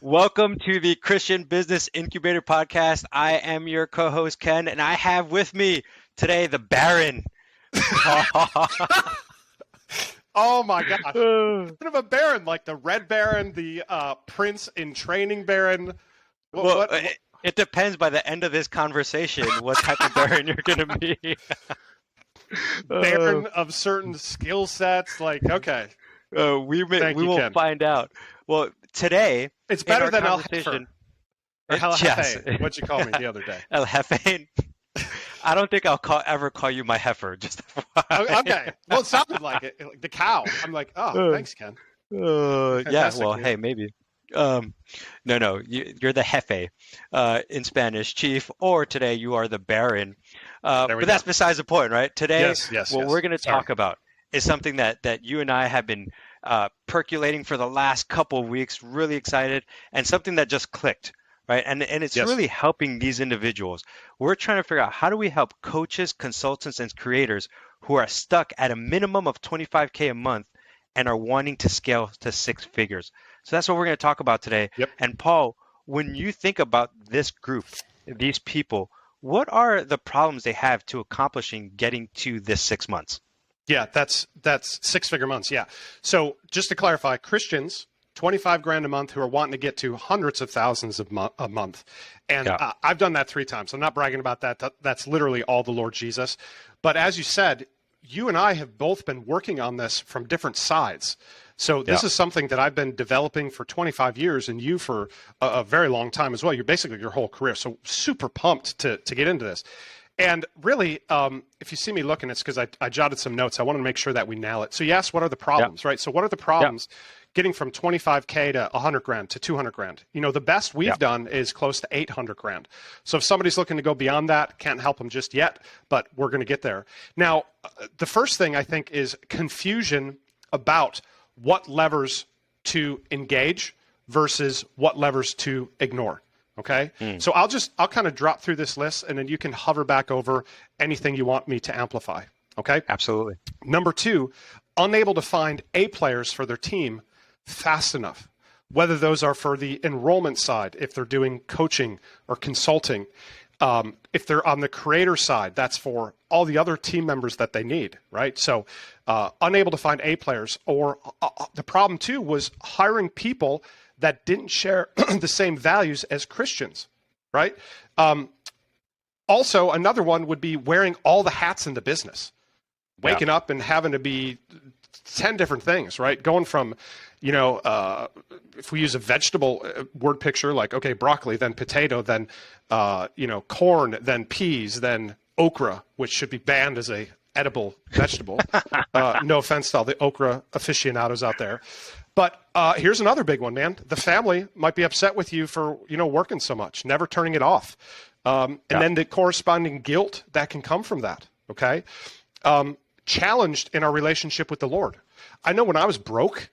Welcome to the Christian Business Incubator Podcast. I am your co-host Ken, and I have with me today the Baron. Oh my gosh. Kind of a Baron, like the Red Baron, the Prince in Training Baron. Well, it depends by the end of this conversation what type of Baron you're going to be. Baron of certain skill sets. Like, okay. We will Ken. find out. Well, today It's better than El conversation. Heifer. Or El Yes. Jefe, what you call me the other day. El Jefe. I don't think I'll ever call you my heifer. Just Okay. Well, it sounded like it. Like the cow. I'm like, oh, thanks, Ken. Yeah. Well, hey, maybe. No, you're the jefe in Spanish, chief, or today you are the baron. But that's besides the point, right? Today, what we're going to talk about is something that you and I have been percolating for the last couple of weeks, really excited, and something that just clicked, right? And it's really helping these individuals. We're trying to figure out how do we help coaches, consultants, and creators who are stuck at a minimum of $25K a month and are wanting to scale to six figures. So that's what we're going to talk about today. Yep. And Paul, when you think about this group, these people, what are the problems they have to accomplishing getting to this 6 months? Yeah, that's 6 figure months. Yeah. So just to clarify, Christians, 25 grand a month who are wanting to get to hundreds of thousands a month. And I've done that 3 times. I'm not bragging about that. That's literally all the Lord Jesus. But as you said, you and I have both been working on this from different sides. So this is something that I've been developing for 25 years and you for a very long time as well. You're basically your whole career. So super pumped to get into this. And really, if you see me looking, it's because I jotted some notes. I want to make sure that we nail it. So you asked, what are the problems, right? So what are the problems getting from 25K to 100 grand to 200 grand? You know, the best we've done is close to 800 grand. So if somebody's looking to go beyond that, can't help them just yet, but we're going to get there. Now, the first thing I think is confusion about what levers to engage versus what levers to ignore. Okay. So I'll kind of drop through this list and then you can hover back over anything you want me to amplify. Okay. Absolutely. Number 2, unable to find A players for their team fast enough, whether those are for the enrollment side, if they're doing coaching or consulting, if they're on the creator side, that's for all the other team members that they need, right? So unable to find A players, or the problem too was hiring people that didn't share the same values as Christians, right? Also, another one would be wearing all the hats in the business, waking up and having to be 10 different things, right? Going from, if we use a vegetable word picture, like, okay, broccoli, then potato, then, corn, then peas, then okra, which should be banned as a edible vegetable. No offense to all the okra aficionados out there. But here's another big one, man. The family might be upset with you for, working so much, never turning it off. And then the corresponding guilt that can come from that, okay? Challenged in our relationship with the Lord. I know when I was broke,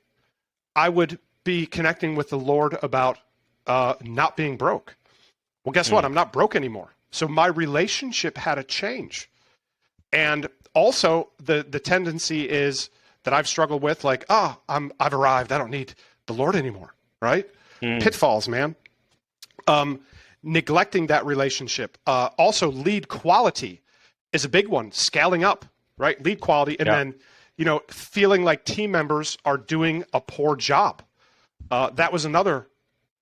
I would be connecting with the Lord about not being broke. Well, guess what? I'm not broke anymore. So my relationship had to change. And also the tendency is that I've struggled with, like, I've arrived. I don't need the Lord anymore, right? Pitfalls, man. Neglecting that relationship. Also, lead quality is a big one. Scaling up, right? Lead quality, and then, feeling like team members are doing a poor job. That was another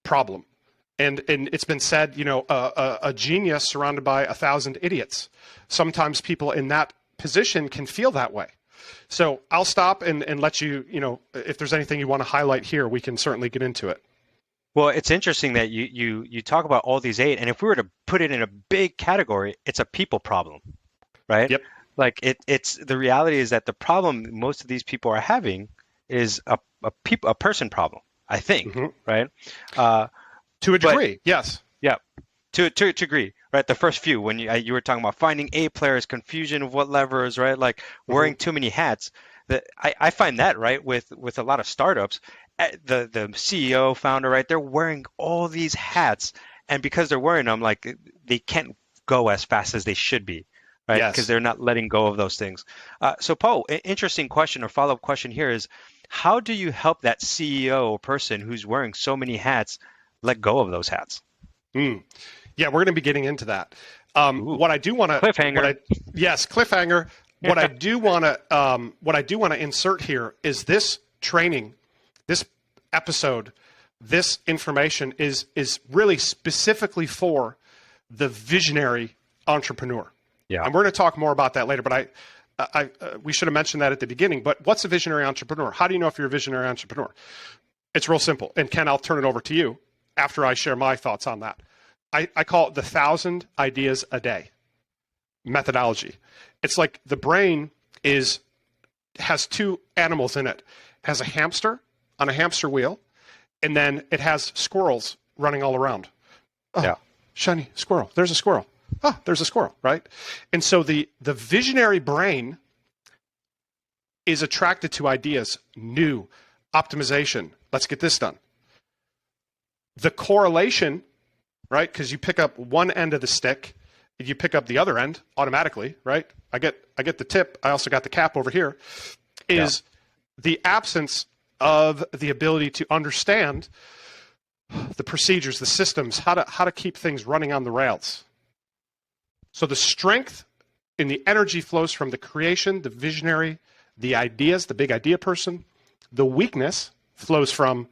problem. And it's been said, a genius surrounded by 1,000 idiots. Sometimes people in that position can feel that way. So I'll stop and let you, if there's anything you want to highlight here, we can certainly get into it. Well, it's interesting that you talk about all these 8, and if we were to put it in a big category, it's a people problem, right? Yep. Like it's the reality is that the problem most of these people are having is a person problem, I think, right? To a degree, yes. Yeah, to agree, right? The first few, when you were talking about finding A players, confusion of what levers, right? Like wearing too many hats. That I find that, right, with a lot of startups, the CEO, founder, right, they're wearing all these hats, and because they're wearing them, like they can't go as fast as they should be, right? Because they're not letting go of those things. So Paul, interesting question or follow-up question here is, how do you help that CEO person who's wearing so many hats let go of those hats? Yeah, we're going to be getting into that. What I do want to cliffhanger. Yes, cliffhanger. What I do want to insert here is this training, this episode, this information is really specifically for the visionary entrepreneur. Yeah. And we're going to talk more about that later, but we should have mentioned that at the beginning. But what's a visionary entrepreneur? How do you know if you're a visionary entrepreneur? It's real simple. And Ken, I'll turn it over to you after I share my thoughts on that. I call it the 1,000 ideas a day methodology. It's like the brain has two animals in it. It has a hamster on a hamster wheel, and then it has squirrels running all around. Oh, yeah. Shiny squirrel. There's a squirrel. Oh, there's a squirrel, right? And so the visionary brain is attracted to ideas, new, optimization. Let's get this done. The correlation, right? Because you pick up one end of the stick, and you pick up the other end automatically, right? I get the tip. I also got the cap over here. Is the absence of the ability to understand the procedures, the systems, how to keep things running on the rails. So the strength and the energy flows from the creation, the visionary, the ideas, the big idea person. The weakness flows from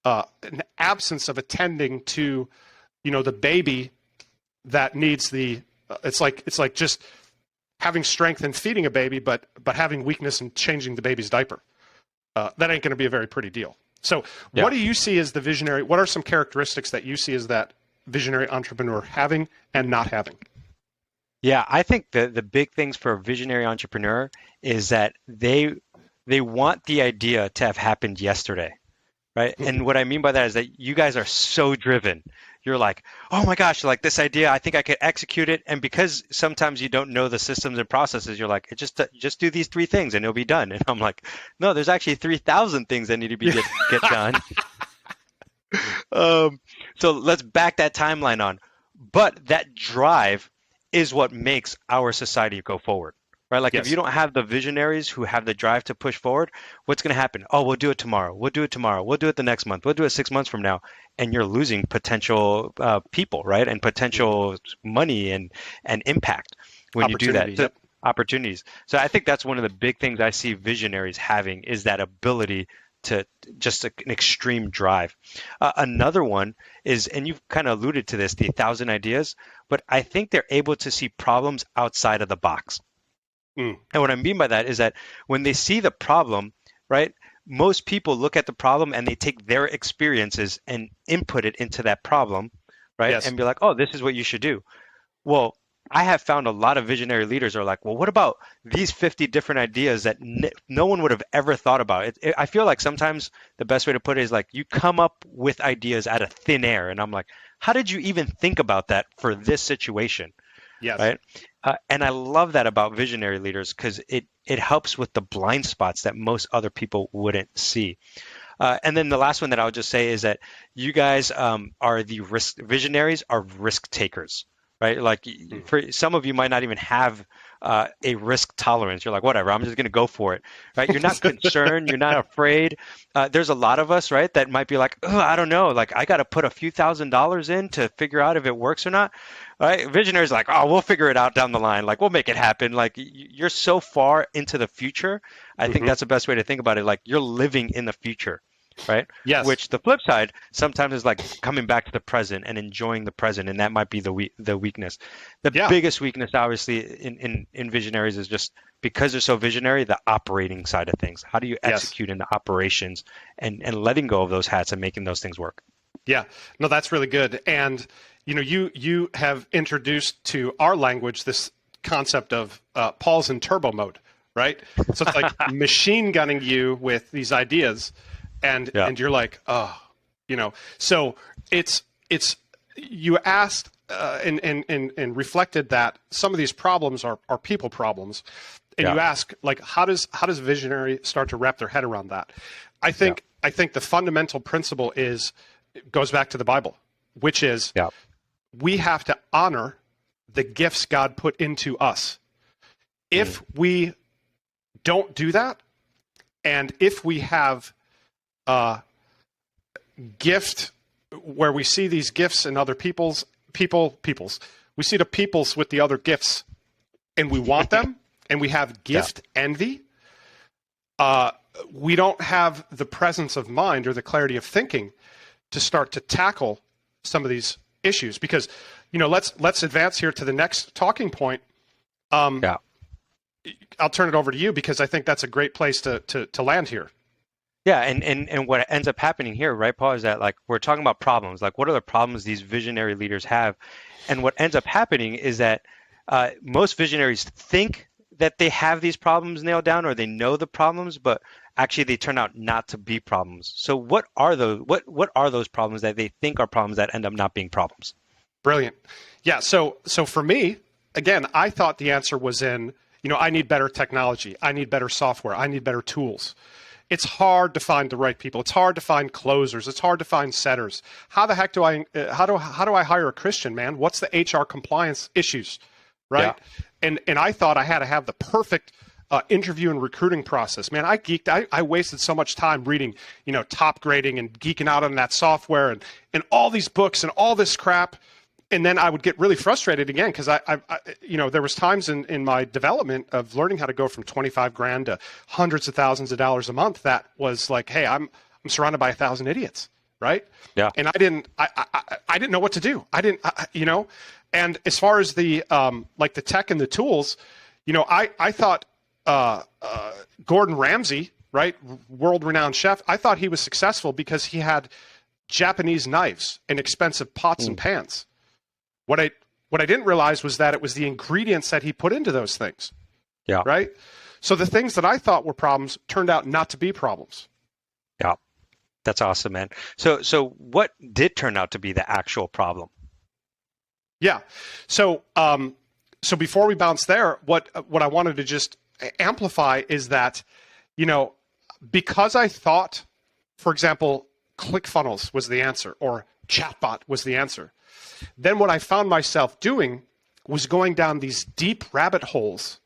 an absence of attending to, the baby that needs the. It's like just having strength and feeding a baby, but having weakness and changing the baby's diaper. That ain't going to be a very pretty deal. So what do you see as the visionary? What are some characteristics that you see as that visionary entrepreneur having and not having? Yeah, I think the big things for a visionary entrepreneur is that they want the idea to have happened yesterday, right? And what I mean by that is that you guys are so driven. You're like, oh my gosh, like this idea, I think I could execute it. And because sometimes you don't know the systems and processes, you're like, just do these 3 things and it'll be done. And I'm like, no, there's actually 3,000 things that need to be get done. So let's back that timeline on. But that drive is what makes our society go forward, right? Like if you don't have the visionaries who have the drive to push forward, what's going to happen? Oh, we'll do it tomorrow. We'll do it tomorrow. We'll do it the next month. We'll do it 6 months from now. And you're losing potential people, right? And potential money and impact when you do that. So, opportunities. So I think that's one of the big things I see visionaries having is that ability to just an extreme drive. Another one is, and you've kind of alluded to this, the 1,000 ideas, but I think they're able to see problems outside of the box. And what I mean by that is that when they see the problem, right, most people look at the problem and they take their experiences and input it into that problem, right, and be like, oh, this is what you should do. Well, I have found a lot of visionary leaders are like, well, what about these 50 different ideas that no one would have ever thought about? I feel like sometimes the best way to put it is like you come up with ideas out of thin air. And I'm like, how did you even think about that for this situation? Yes. Right. And I love that about visionary leaders because it helps with the blind spots that most other people wouldn't see. And then the last one that I'll just say is that you guys are the visionaries are risk takers. Right? Like for some of you might not even have a risk tolerance. You're like, whatever, I'm just going to go for it. Right? You're not concerned. You're not afraid. There's a lot of us, right, that might be like, oh, I don't know. Like I got to put a few $1,000s in to figure out if it works or not. Right? Visionaries like, oh, we'll figure it out down the line. Like we'll make it happen. Like you're so far into the future. I think that's the best way to think about it. Like you're living in the future. Right? Yes. Which the flip side sometimes is like coming back to the present and enjoying the present, and that might be the weakness. The biggest weakness, obviously, in visionaries is just because they're so visionary, the operating side of things. How do you execute in the operations and letting go of those hats and making those things work? Yeah, no, that's really good. And you have introduced to our language this concept of Paul's in turbo mode, right? So it's like machine gunning you with these ideas. And you're like, oh, so it's you asked and reflected that some of these problems are people problems, and you ask like how does visionary start to wrap their head around that? I think the fundamental principle goes back to the Bible, which is we have to honor the gifts God put into us. If we don't do that, and if we have gift where we see these gifts in other people's. We see the peoples with the other gifts, and we want them, and we have gift envy. We don't have the presence of mind or the clarity of thinking to start to tackle some of these issues. Because, let's advance here to the next talking point. I'll turn it over to you because I think that's a great place to land here. Yeah, and what ends up happening here, right, Paul, is that like we're talking about problems. Like, what are the problems these visionary leaders have? And what ends up happening is that most visionaries think that they have these problems nailed down, or they know the problems, but actually they turn out not to be problems. So what are those? What are those problems that they think are problems that end up not being problems? Brilliant. Yeah. So for me, again, I thought the answer was in, I need better technology. I need better software. I need better tools. It's hard to find the right people. It's hard to find closers. It's hard to find setters. How the heck do I hire a Christian, man? What's the HR compliance issues, right? Yeah. And I thought I had to have the perfect interview and recruiting process. Man, I geeked. I wasted so much time reading, top grading and geeking out on that software and all these books and all this crap. And then I would get really frustrated again because I there was times in my development of learning how to go from 25 grand to hundreds of thousands of dollars a month. That was like, hey, I'm surrounded by 1,000 idiots, right? Yeah. And I didn't know what to do. And as far as the like the tech and the tools, I thought Gordon Ramsay, right, world-renowned chef, I thought he was successful because he had Japanese knives and expensive pots and pans. What I didn't realize was that it was the ingredients that he put into those things. Yeah. Right? So the things that I thought were problems turned out not to be problems. Yeah. That's awesome, man. So what did turn out to be the actual problem? Yeah. So before we bounce there, what I wanted to just amplify is that, because I thought, for example, ClickFunnels was the answer or chatbot was the answer. Then what I found myself doing was going down these deep rabbit holes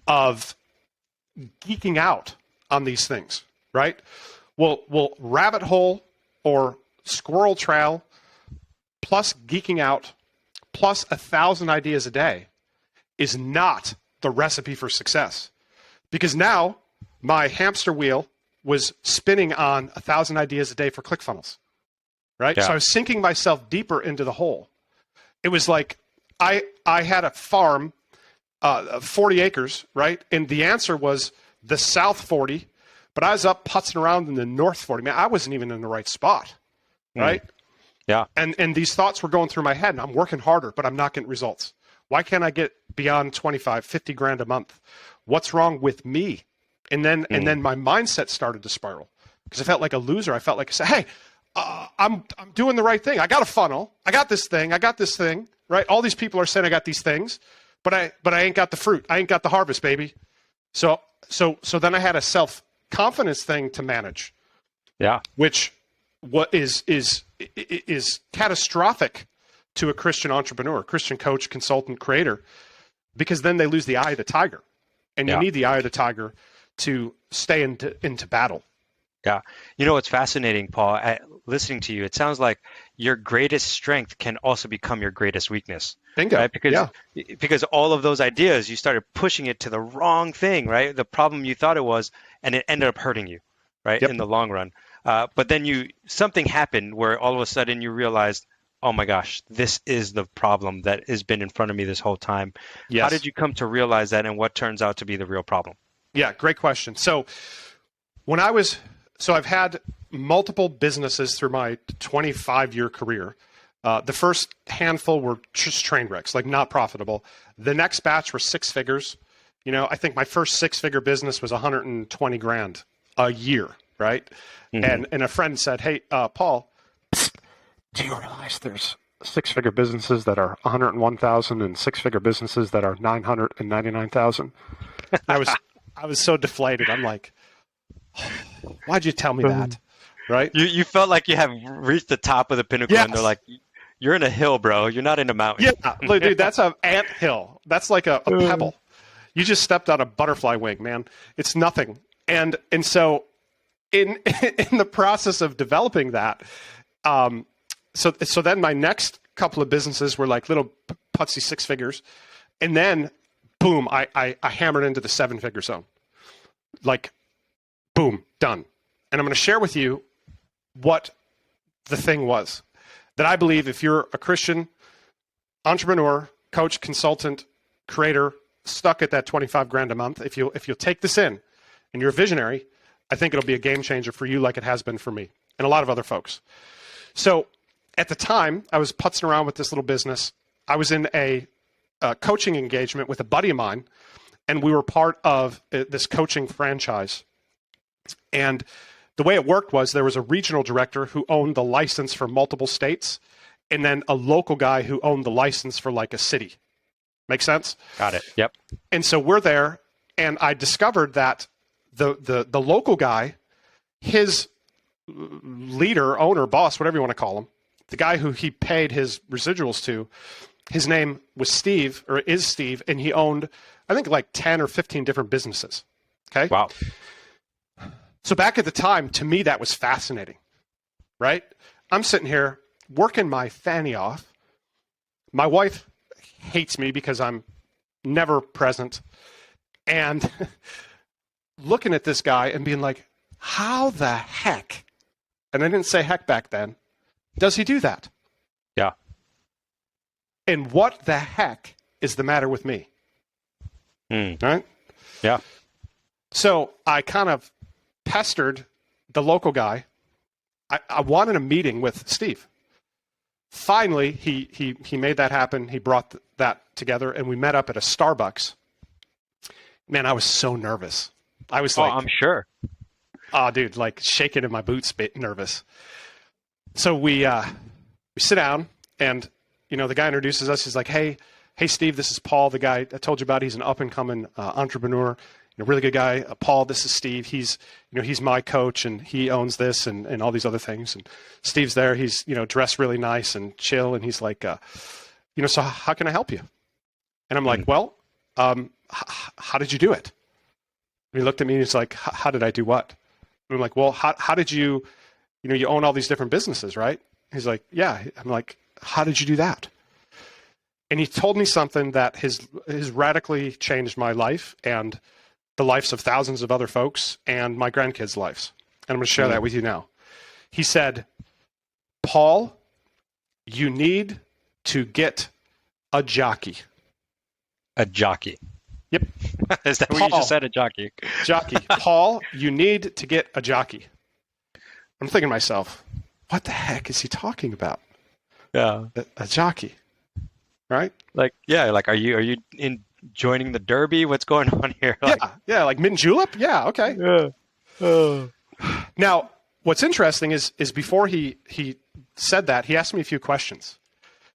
of geeking out on these things, right? Well, rabbit hole or squirrel trail plus geeking out plus 1,000 ideas a day is not the recipe for success. Because now my hamster wheel was spinning on 1,000 ideas a day for ClickFunnels. Right? Yeah. So I was sinking myself deeper into the hole. It was like I had a farm, 40 acres, right? And the answer was the south 40, but I was up putzing around in the north 40. Man, I wasn't even in the right spot, right? Yeah. And these thoughts were going through my head, and I'm working harder, but I'm not getting results. Why can't I get beyond 25, 50 grand a month? What's wrong with me? And then my mindset started to spiral because I felt like a loser. I felt like I said, hey, I'm doing the right thing. I got a funnel. I got this thing, right? All these people are saying I got these things, but I ain't got the fruit. I ain't got the harvest, baby. So then I had a self-confidence thing to manage. Yeah. Which is catastrophic to a Christian entrepreneur, Christian coach, consultant, creator, because then they lose the eye of the tiger. And you need the eye of the tiger to stay into battle. Yeah. What's fascinating, Paul, listening to you, it sounds like your greatest strength can also become your greatest weakness. Bingo. Right? Because all of those ideas, you started pushing it to the wrong thing, right? The problem you thought it was, and it ended up hurting you, right? In the long run. But then something happened where all of a sudden you realized, oh my gosh, this is the problem that has been in front of me this whole time. Yes. How did you come to realize that, and what turns out to be the real problem? Yeah, great question. So I've had multiple businesses through my 25-year career. The first handful were just train wrecks, like not profitable. The next batch were six figures. I think my first six-figure business was 120 grand a year, right? Mm-hmm. And a friend said, hey, Paul, do you realize there's six-figure businesses that are 101,000 and six-figure businesses that are 999,000? I was so deflated. I'm like, why'd you tell me that? Right? You felt like you have reached the top of the pinnacle, and they're like, you're in a hill, bro. You're not in a mountain. Yeah, look, dude, that's an ant hill. That's like a pebble. You just stepped on a butterfly wing, man. It's nothing. And so in the process of developing that, So then my next couple of businesses were like little putsy 6 figures. And then, boom, I hammered into the 7-figure zone. Like, boom, done. And I'm going to share with you what the thing was that I believe if you're a Christian entrepreneur, coach, consultant, creator, stuck at that 25 grand a month, if you'll take this in and you're a visionary, I think it'll be a game changer for you like it has been for me and a lot of other folks. So at the time, I was putzing around with this little business. I was in a coaching engagement with a buddy of mine, and we were part of this coaching franchise. And the way it worked was there was a regional director who owned the license for multiple states, and then a local guy who owned the license for like a city. Make sense? Got it. Yep. And so we're there, and I discovered that the local guy, his leader, owner, boss, whatever you want to call him, the guy who he paid his residuals to, his name was Steve, or is Steve, and he owned, I think, like 10 or 15 different businesses. Okay? Wow. So back at the time, to me, that was fascinating, right? I'm sitting here working my fanny off. My wife hates me because I'm never present. And looking at this guy and being like, how the heck, and I didn't say heck back then, does he do that? Yeah. And what the heck is the matter with me? Right? Yeah. So I kind of pestered the local guy. I wanted a meeting with Steve. Finally, he made that happen. He brought that together, and we met up at a Starbucks. Man, I was so nervous. I was like, I'm sure. Oh, dude, like shaking in my boots, nervous. So we sit down, and the guy introduces us. He's like, hey, Steve, this is Paul, the guy I told you about. He's an up and coming entrepreneur, really good guy. Paul, this is Steve. He's my coach, and he owns this and all these other things. And Steve's there. He's dressed really nice and chill, and he's like, so how can I help you? And I'm like, well, how did you do it? And he looked at me and he's like, how did I do what? And I'm like, well, how did you, you own all these different businesses, right? He's like, yeah. I'm like, how did you do that? And he told me something that has radically changed my life and the lives of thousands of other folks and my grandkids' lives. And I'm going to share that with you now. He said, Paul, you need to get a jockey. A jockey. Yep. Is that what you just said, a jockey? Jockey. Paul, you need to get a jockey. I'm thinking to myself, what the heck is he talking about? Yeah. A jockey. Right? Like, yeah, like, are you in joining the Derby? What's going on here? Like, yeah, like mint julep? Yeah, okay. Yeah. Now, what's interesting is before he said that, he asked me a few questions.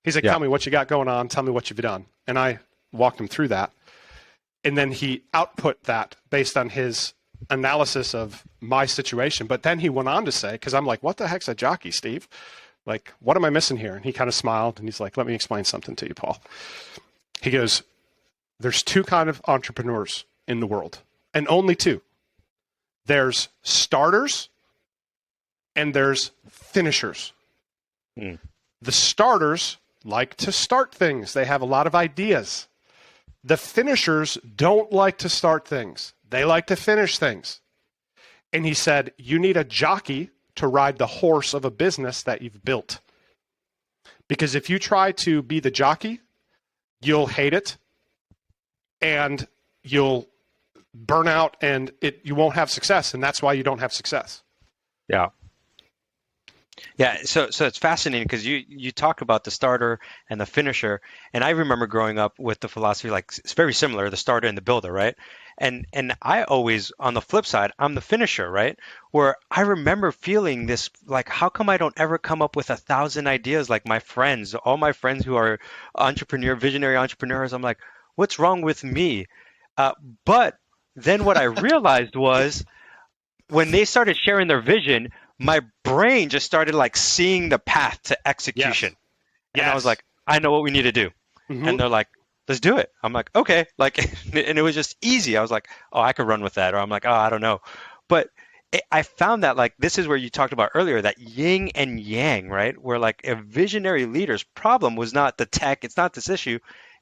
He's like, tell me what you got going on. Tell me what you've done. And I walked him through that. And then he output that based on his analysis of my situation. But then he went on to say, because I'm like, what the heck's a jockey, Steve? Like, what am I missing here? And he kind of smiled and he's like, let me explain something to you, Paul. He goes, there's two kind of entrepreneurs in the world, and only two. There's starters and there's finishers. The starters like to start things. They have a lot of ideas. The finishers don't like to start things. They like to finish things. And he said, you need a jockey to ride the horse of a business that you've built. Because if you try to be the jockey, you'll hate it and you'll burn out and you won't have success. And that's why you don't have success. Yeah. Yeah, so it's fascinating because you talk about the starter and the finisher, and I remember growing up with the philosophy like it's very similar, the starter and the builder, right? And I always, on the flip side, I'm the finisher, right? Where I remember feeling this like, how come I don't ever come up with 1,000 ideas like my friends, all my friends who are visionary entrepreneurs? I'm like, what's wrong with me? But then what I realized was when they started sharing their vision, my brain just started like seeing the path to execution. Yes. And I was like, I know what we need to do. And they're like, let's do it. I'm like, okay. Like, and it was just easy. I was like, oh, I could run with that. Or I'm like, oh, I don't know. But I found that like this is where you talked about earlier, that yin and yang, right? Where like a visionary leader's problem was not the tech, it's not this issue,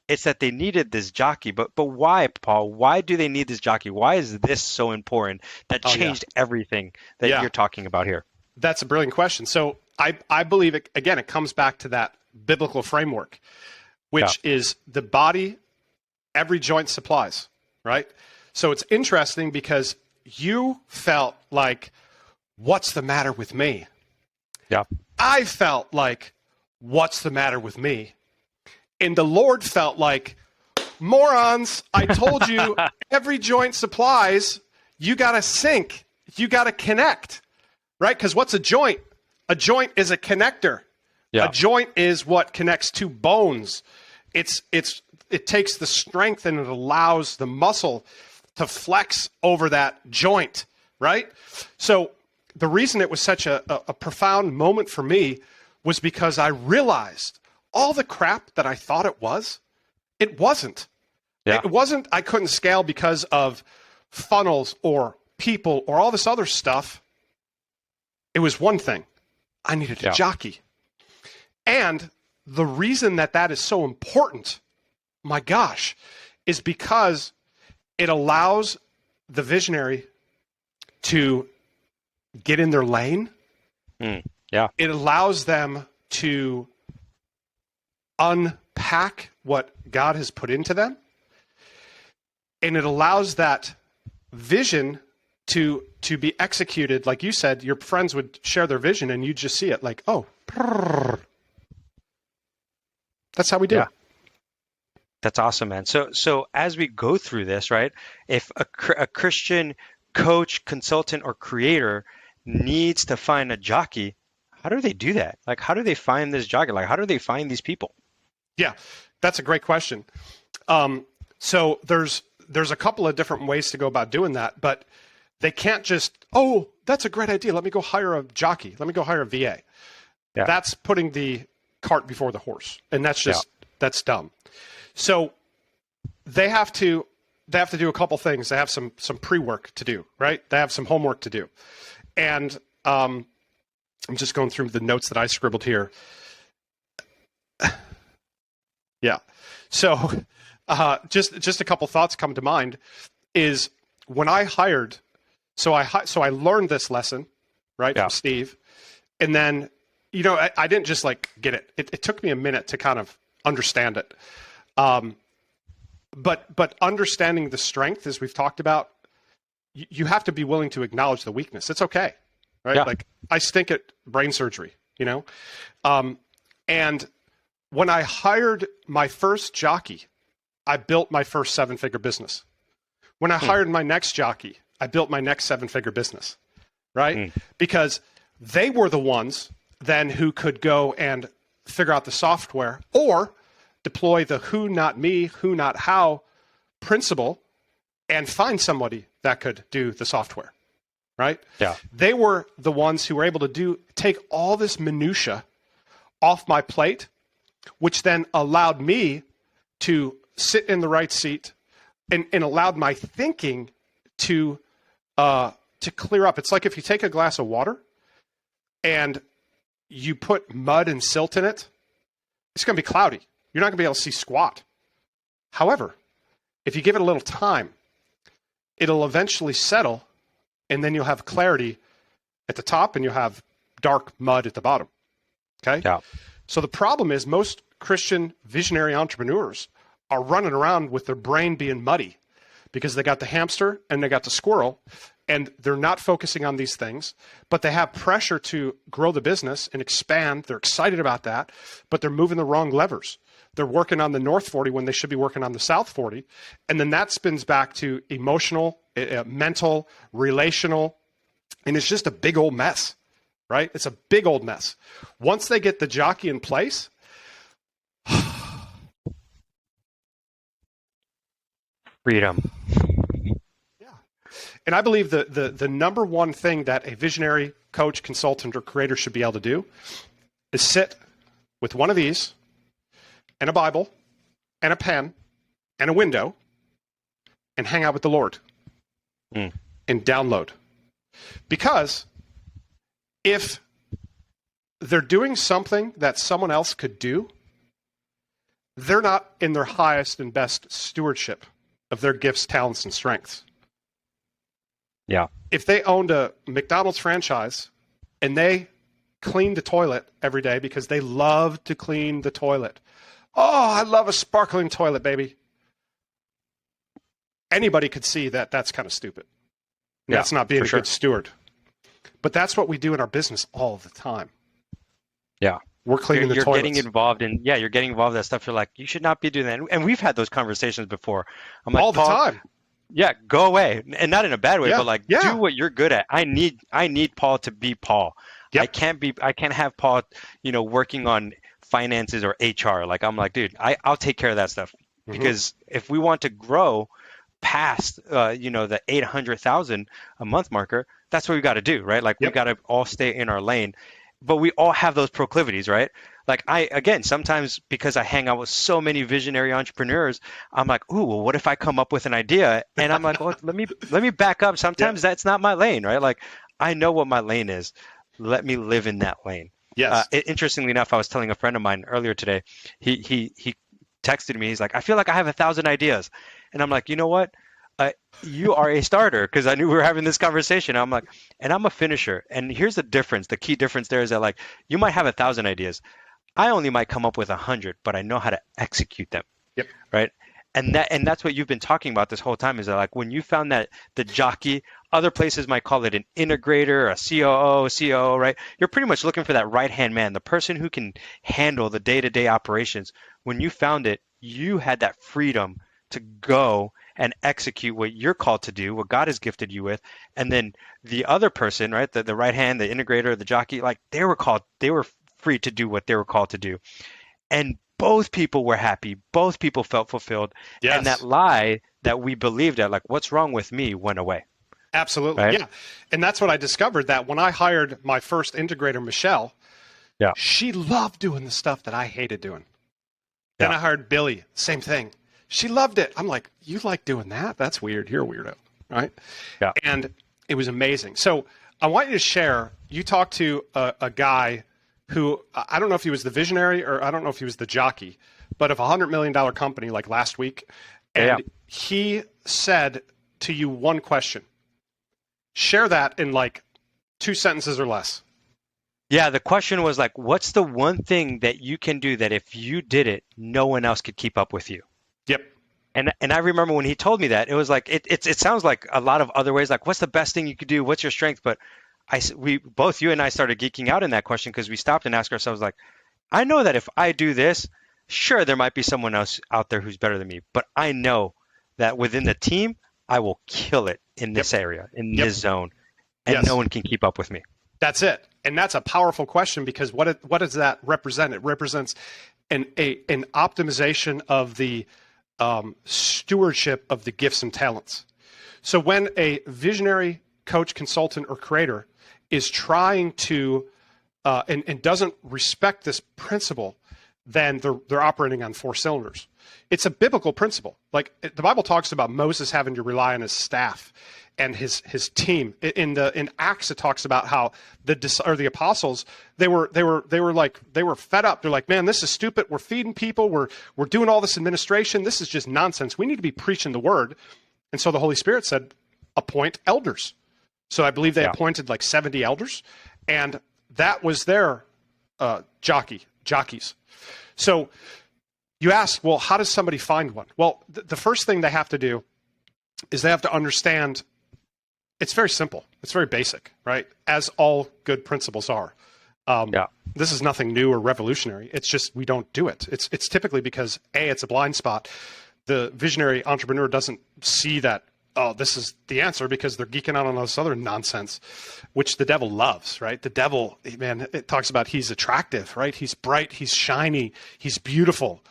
it's that they needed this jockey. But why, Paul? Why do they need this jockey? Why is this so important that Oh yeah, changed everything that yeah. you're talking about here? That's a brilliant question. So I believe it again. It comes back to that biblical framework, Yeah. which is the body, every joint supplies, right? So it's interesting because you felt like, what's the matter with me? Yeah. I felt like, what's the matter with me? And the Lord felt like, morons, I told you every joint supplies, you got to sync, you got to connect, right? Because what's a joint? A joint is a connector. Yeah. A joint is what connects two bones. It takes the strength and it allows the muscle to flex over that joint, right? So the reason it was such a profound moment for me was because I realized all the crap that I thought it wasn't. Yeah. It wasn't I couldn't scale because of funnels or people or all this other stuff. It was one thing. I needed a jockey. And the reason that is so important, my gosh, is because it allows the visionary to get in their lane. Yeah. It allows them to unpack what God has put into them. And it allows that vision to be executed. Like you said, your friends would share their vision and you just see it like, oh, that's how we do. Yeah. That's awesome, man. So as we go through this, right, if a Christian coach, consultant, or creator needs to find a jockey, how do they do that? Like, how do they find this jockey? Like, how do they find these people? Yeah, that's a great question. So there's a couple of different ways to go about doing that, but they can't just, oh, that's a great idea. Let me go hire a jockey. Let me go hire a VA. Yeah. That's putting the cart before the horse, and that's dumb. So they have to do a couple things. They have some pre-work to do, right? They have some homework to do. And I'm just going through the notes that I scribbled here. Yeah. So just a couple thoughts come to mind is when I hired, so I learned this lesson, right, from Steve. And then, I didn't just like get it. It took me a minute to kind of understand it. But understanding the strength, as we've talked about, you have to be willing to acknowledge the weakness. It's okay, right? Yeah. Like I stink at brain surgery, and when I hired my first jockey, I built my first 7-figure business. When I hired my next jockey, I built my next 7-figure business, right? Because they were the ones then who could go and figure out the software or deploy the who, not me, who, not how principle and find somebody that could do the software, right? Yeah. They were the ones who were able to take all this minutia off my plate, which then allowed me to sit in the right seat and allowed my thinking to clear up. It's like if you take a glass of water and you put mud and silt in it, it's going to be cloudy. You're not going to be able to see squat. However, if you give it a little time, it'll eventually settle, and then you'll have clarity at the top and you'll have dark mud at the bottom. Okay? Yeah. So the problem is most Christian visionary entrepreneurs are running around with their brain being muddy because they got the hamster and they got the squirrel, and they're not focusing on these things, but they have pressure to grow the business and expand. They're excited about that, but they're moving the wrong levers. They're working on the North 40 when they should be working on the South 40. And then that spins back to emotional, mental, relational, and it's just a big old mess, right? It's a big old mess. Once they get the jockey in place, freedom. Yeah. And I believe the number one thing that a visionary coach, consultant, or creator should be able to do is sit with one of these and a Bible and a pen and a window and hang out with the Lord and download. Because if they're doing something that someone else could do, they're not in their highest and best stewardship of their gifts, talents, and strengths. Yeah. If they owned a McDonald's franchise and they cleaned the toilet every day because they love to clean the toilet. Oh, I love a sparkling toilet, baby. Anybody could see that that's kind of stupid. Yeah, that's not being a good steward. But that's what we do in our business all the time. Yeah. We're cleaning the toilets. You're getting involved in that stuff. You're like, you should not be doing that. And we've had those conversations before. I'm like, all the time. Yeah, go away. And not in a bad way, but like, do what you're good at. I need Paul to be Paul. Yep. I can't have Paul, working on finances or HR. Like, I'm like, dude, I'll take care of that stuff. Mm-hmm. Because if we want to grow past, the 800,000 a month marker, that's what we got to do, right? Like, we got to all stay in our lane. But we all have those proclivities, right? Like, sometimes because I hang out with so many visionary entrepreneurs, I'm like, ooh, well, what if I come up with an idea? And I'm like, well, let me back up. Sometimes that's not my lane, right? Like, I know what my lane is. Let me live in that lane. Yes. Interestingly enough, I was telling a friend of mine earlier today, he texted me. He's like, I feel like I have 1,000 ideas. And I'm like, you know what? You are a starter, because I knew we were having this conversation. I'm like, and I'm a finisher. And here's the difference. The key difference there is that, like, you might have 1,000 ideas. I only might come up with 100, but I know how to execute them. Yep. Right. And that's what you've been talking about this whole time, is that, like, when you found that the jockey, other places might call it an integrator, a COO, right? You're pretty much looking for that right-hand man, the person who can handle the day-to-day operations. When you found it, you had that freedom to go and execute what you're called to do, what God has gifted you with. And then the other person, right, the right hand, the integrator, the jockey, like, they were free to do what they were called to do. And both people were happy. Both people felt fulfilled. Yes. And that lie that we believed at, like, what's wrong with me, went away. Absolutely. Right? Yeah. And that's what I discovered, that when I hired my first integrator, Michelle, she loved doing the stuff that I hated doing. Then I hired Billy, same thing. She loved it. I'm like, you like doing that? That's weird. You're a weirdo, right? Yeah. And it was amazing. So I want you to share, you talked to a guy who, I don't know if he was the visionary or I don't know if he was the jockey, but of a $100 million company, like last week. And he said to you one question. Share that in like 2 sentences or less. Yeah, the question was like, what's the one thing that you can do that if you did it, no one else could keep up with you? Yep. And I remember when he told me that, it was like, it sounds like a lot of other ways, like, what's the best thing you could do? What's your strength? But you and I started geeking out in that question, because we stopped and asked ourselves, like, I know that if I do this, sure, there might be someone else out there who's better than me, but I know that within the team, I will kill it in this area, in this zone, and no one can keep up with me. That's it. And that's a powerful question, because what does that represent? It represents an optimization of the stewardship of the gifts and talents. So when a visionary coach, consultant, or creator is trying to and doesn't respect this principle, then they're operating on 4 cylinders. It's a biblical principle. Like, the Bible talks about Moses having to rely on his staff and his team. In Acts, it talks about how the apostles, they were fed up. They're like, man, this is stupid. We're feeding people. We're doing all this administration. This is just nonsense. We need to be preaching the word. And so the Holy Spirit said, appoint elders. So I believe they appointed like 70 elders, and that was their jockeys. So you ask, well, how does somebody find one? Well, the first thing they have to do is they have to understand. It's very simple. It's very basic, right? As all good principles are. This is nothing new or revolutionary. It's just we don't do it. It's typically because, A, it's a blind spot. The visionary entrepreneur doesn't see that, oh, this is the answer, because they're geeking out on all this other nonsense, which the devil loves, right? The devil, man, it talks about he's attractive, right? He's bright, he's shiny, he's beautiful.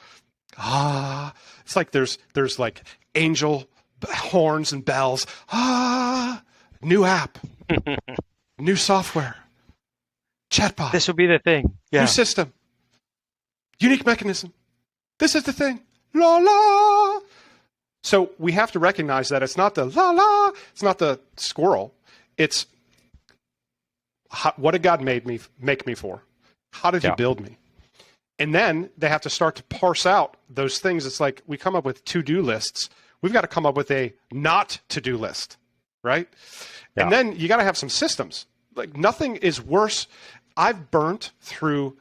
It's like there's like angel horns and bells. New app, new software, chatbot. This will be the thing. New system, unique mechanism. This is the thing. La la. So we have to recognize that it's not the la la. It's not the squirrel. It's what did God make me for? How did he build me? And then they have to start to parse out those things. It's like we come up with to-do lists. We've got to come up with a not to-do list, right? Yeah. And then you got to have some systems. Like nothing is worse. I've burnt through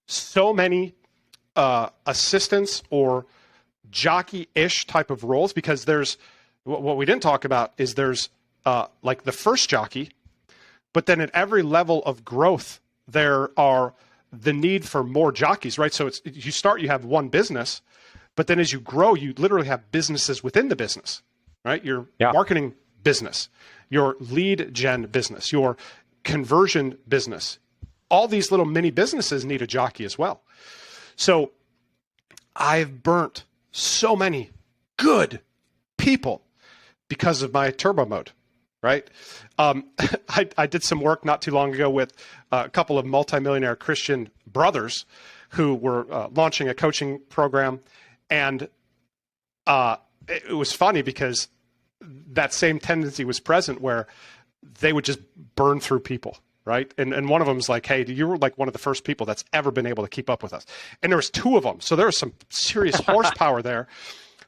so many assistants or jockey-ish type of roles because there's what we didn't talk about is there's like the first jockey, but then at every level of growth, there are the need for more jockeys, right? So you have one business, but then as you grow, you literally have businesses within the business, right? Your marketing business, your lead gen business, your conversion business. All these little mini businesses need a jockey as well. So I've burnt so many good people because of my turbo mode, right? I did some work not too long ago with a couple of multimillionaire Christian brothers who were launching a coaching program. And it was funny because that same tendency was present where they would just burn through people, right? And one of them was like, hey, you were like one of the first people that's ever been able to keep up with us. And there was two of them. So there was some serious horsepower there.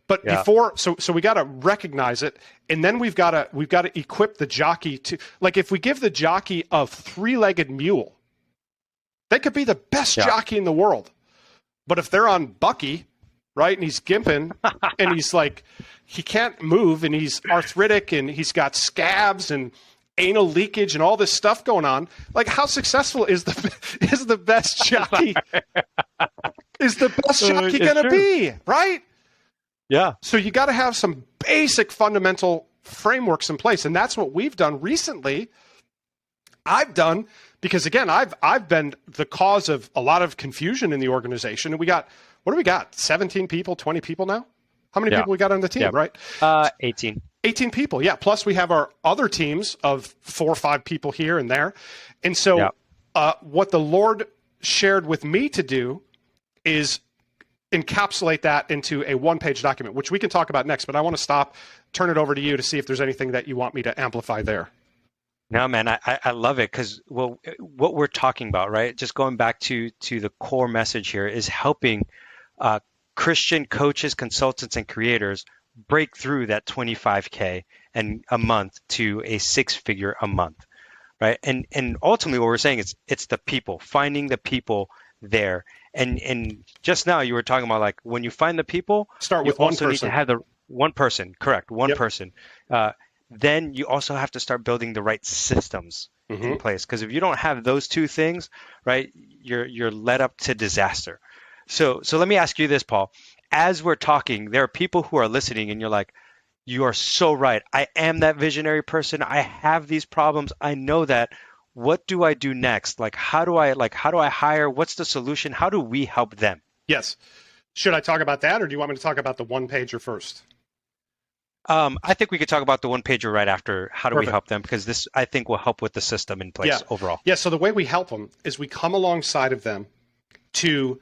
But before, so we got to recognize it, and then we've got to equip the jockey to, like, if we give the jockey a three-legged mule, they could be the best jockey in the world. But if they're on Bucky, right, and he's gimping, and he's like, he can't move, and he's arthritic, and he's got scabs and anal leakage and all this stuff going on, like, how successful is the best jockey? Is the best jockey going to be, right? Yeah. So you got to have some basic fundamental frameworks in place. And that's what we've done recently. I've done because, again, I've been the cause of a lot of confusion in the organization. And what do we got? 17 people, 20 people now? How many people we got on the team, right? 18. 18 people, yeah. Plus we have our other teams of 4 or 5 people here and there. And so what the Lord shared with me to do is encapsulate that into a one-page document, which we can talk about next, but I want to turn it over to you to see if there's anything that you want me to amplify there. No, man, I love it because what we're talking about, right? Just going back to the core message here is helping Christian coaches, consultants, and creators break through that 25K and a month to a 6-figure a month, right? And ultimately what we're saying is it's the people, finding the people there. And just now you were talking about, like, when you find the people, start with one person. You also need to have the one person, correct? One person. Then you also have to start building the right systems in place, because if you don't have those two things, right, you're led up to disaster. So let me ask you this, Paul. As we're talking, there are people who are listening, and you're like, you are so right. I am that visionary person. I have these problems. I know that. What do I do next? How do I hire? What's the solution? How do we help them? Yes. Should I talk about that, or do you want me to talk about the one-pager first? I think we could talk about the one-pager right after. How do we help them? Because this, I think, will help with the system in place overall. Yeah. So the way we help them is we come alongside of them to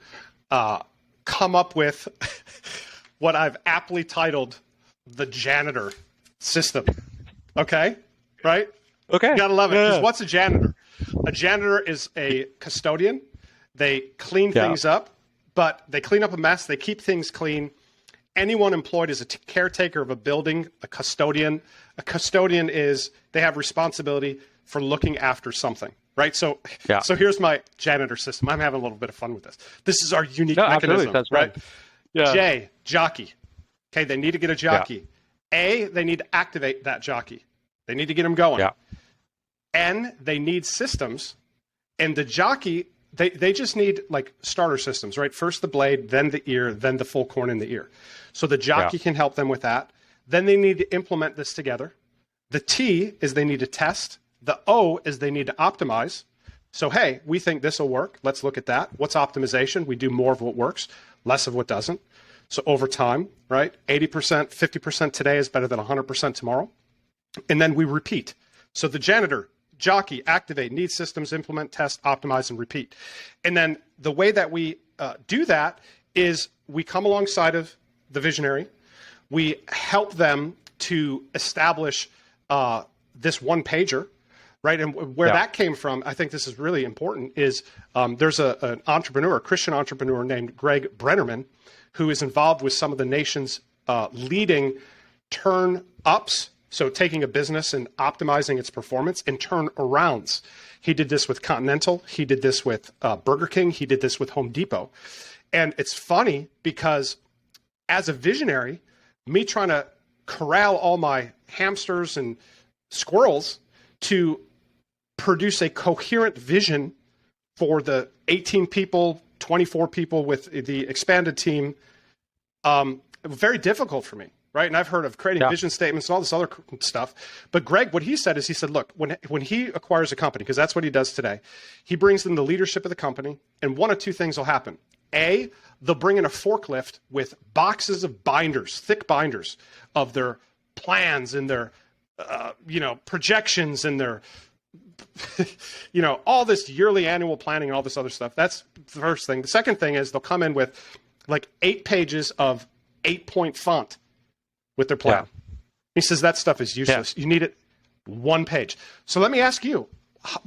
come up with what I've aptly titled the janitor system. Okay? Right? Okay. You gotta love it. Because what's a janitor? A janitor is a custodian. They clean things up, but they clean up a mess. They keep things clean. Anyone employed as a caretaker of a building, a custodian. A custodian they have responsibility for looking after something, right? So here's my janitor system. I'm having a little bit of fun with this. This is our unique mechanism, that's right? Yeah. J, jockey. Okay, they need to get a jockey. A, they need to activate that jockey. They need to get him going. Yeah. N, they need systems. And the jockey, they just need like starter systems, right? First the blade, then the ear, then the full corn in the ear. So the jockey can help them with that. Then they need to implement this together. The T is they need to test. The O is they need to optimize. So, hey, we think this will work. Let's look at that. What's optimization? We do more of what works, less of what doesn't. So over time, right? 80%, 50% today is better than 100% tomorrow. And then we repeat. So the janitor, jockey, activate, need systems, implement, test, optimize, and repeat. And then the way that we do that is we come alongside of the visionary. We help them to establish this one pager, right? And where that came from, I think this is really important, is there's an entrepreneur, a Christian entrepreneur named Greg Brennerman, who is involved with some of the nation's leading turn-ups, so taking a business and optimizing its performance, and turn-arounds. He did this with Continental. He did this with Burger King. He did this with Home Depot. And it's funny because as a visionary, me trying to corral all my hamsters and squirrels to produce a coherent vision for the 18 people, 24 people with the expanded team, very difficult for me, right? And I've heard of creating vision statements and all this other stuff. But Greg, what he said is, he said, look, when he acquires a company, because that's what he does today, he brings in the leadership of the company, and one of two things will happen. A, they'll bring in a forklift with boxes of binders, thick binders of their plans and their, projections and their, all this yearly annual planning and all this other stuff. That's the first thing. The second thing is they'll come in with like 8 pages of 8-point font with their plan. Yeah. He says that stuff is useless. Yeah. You need it 1 page. So let me ask you,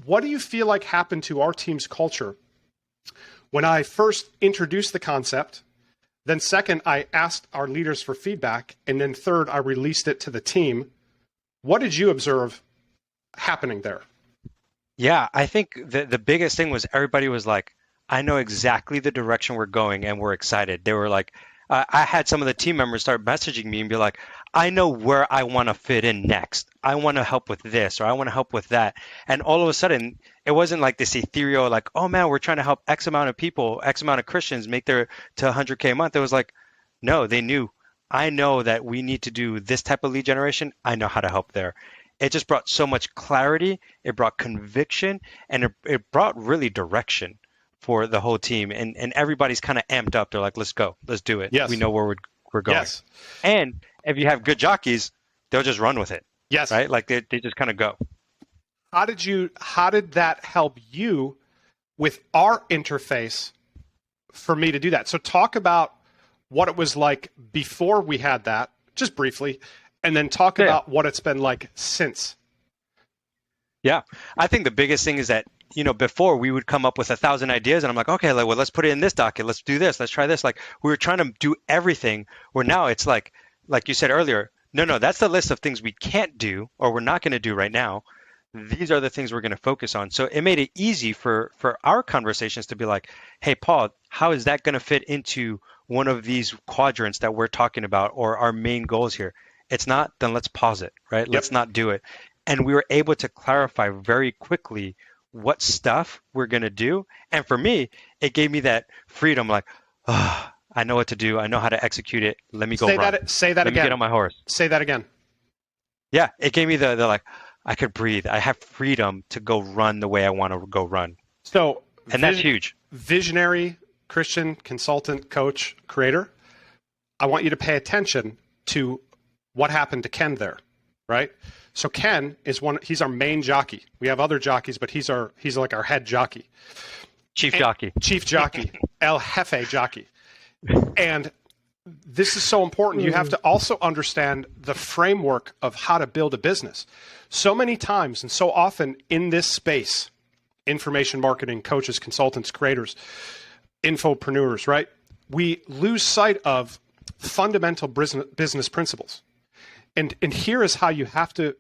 what do you feel like happened to our team's culture when I first introduced the concept? Then second, I asked our leaders for feedback. And then third, I released it to the team. What did you observe happening there? Yeah, I think the biggest thing was everybody was like, I know exactly the direction we're going and we're excited. They were like, I had some of the team members start messaging me and be like, I know where I want to fit in next. I want to help with this, or I want to help with that. And all of a sudden, it wasn't like this ethereal, like, oh man, we're trying to help X amount of people, X amount of Christians make their to 100K a month. It was like, no, they knew, I know that we need to do this type of lead generation. I know how to help there. It just brought so much clarity. It brought conviction, and it brought really direction for the whole team, and everybody's kind of amped up. They're like, let's go, let's do it. Yes. We know where we're going. Yes. And if you have good jockeys, they'll just run with it. Yes. Right? Like they just kind of go. How did that help you with our interface for me to do that? So talk about what it was like before we had that, just briefly, and then talk about what it's been like since. Yeah. I think the biggest thing is that, before we would come up with 1,000 ideas and I'm like, okay, well, let's put it in this docket. Let's do this. Let's try this. Like we were trying to do everything, where now it's like you said earlier, no, that's the list of things we can't do or we're not going to do right now. These are the things we're going to focus on. So it made it easy for our conversations to be like, hey, Paul, how is that going to fit into one of these quadrants that we're talking about or our main goals here? It's not, then let's pause it, right? Yep. Let's not do it. And we were able to clarify very quickly what stuff we're going to do. And for me, it gave me that freedom, like, oh, I know what to do. I know how to execute it. Let me go run. Say that again. Let me get on my horse. Say that again. Yeah, it gave me the like, I could breathe. I have freedom to go run the way I want to go run. So, and that's huge. Visionary, Christian, consultant, coach, creator, I want you to pay attention to what happened to Ken there, right? So Ken is he's our main jockey. We have other jockeys, but he's like our head jockey. Chief jockey, El Jefe jockey. And this is so important. You have to also understand the framework of how to build a business. So many times and so often in this space, information marketing, coaches, consultants, creators, infopreneurs, right? We lose sight of fundamental business principles. And here is how you have to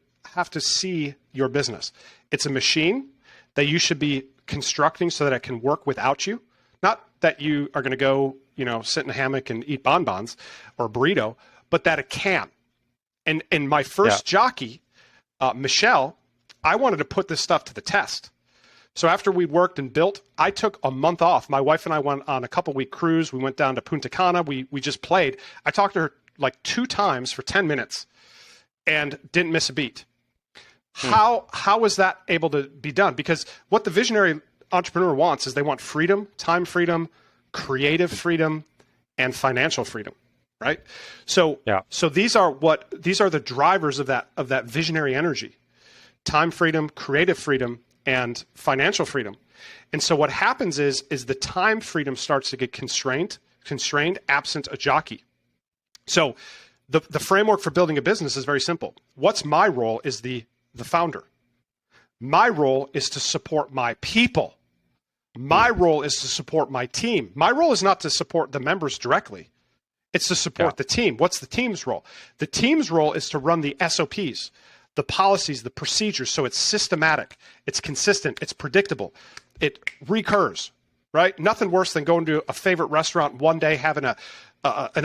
see your business. It's a machine that you should be constructing so that it can work without you. Not that you are going to go, sit in a hammock and eat bonbons or a burrito, but that it can. And my first jockey, Michelle, I wanted to put this stuff to the test. So after we worked and built, I took a month off. My wife and I went on a couple-week cruise. We went down to Punta Cana. We just played. I talked to her like 2 times for 10 minutes and didn't miss a beat. How was that able to be done? Because what the visionary entrepreneur wants is they want freedom, time freedom, creative freedom, and financial freedom, right? So these are the drivers of that visionary energy: time freedom, creative freedom, and financial freedom. And so what happens is the time freedom starts to get constrained absent a jockey. So the framework for building a business is very simple. What's my role is the founder. My role is to support my people. My role is to support my team. My role is not to support the members directly. It's to support the team. What's the team's role? The team's role is to run the SOPs, the policies, the procedures, so it's systematic, it's consistent, it's predictable, it recurs, right? Nothing worse than going to a favorite restaurant one day, having an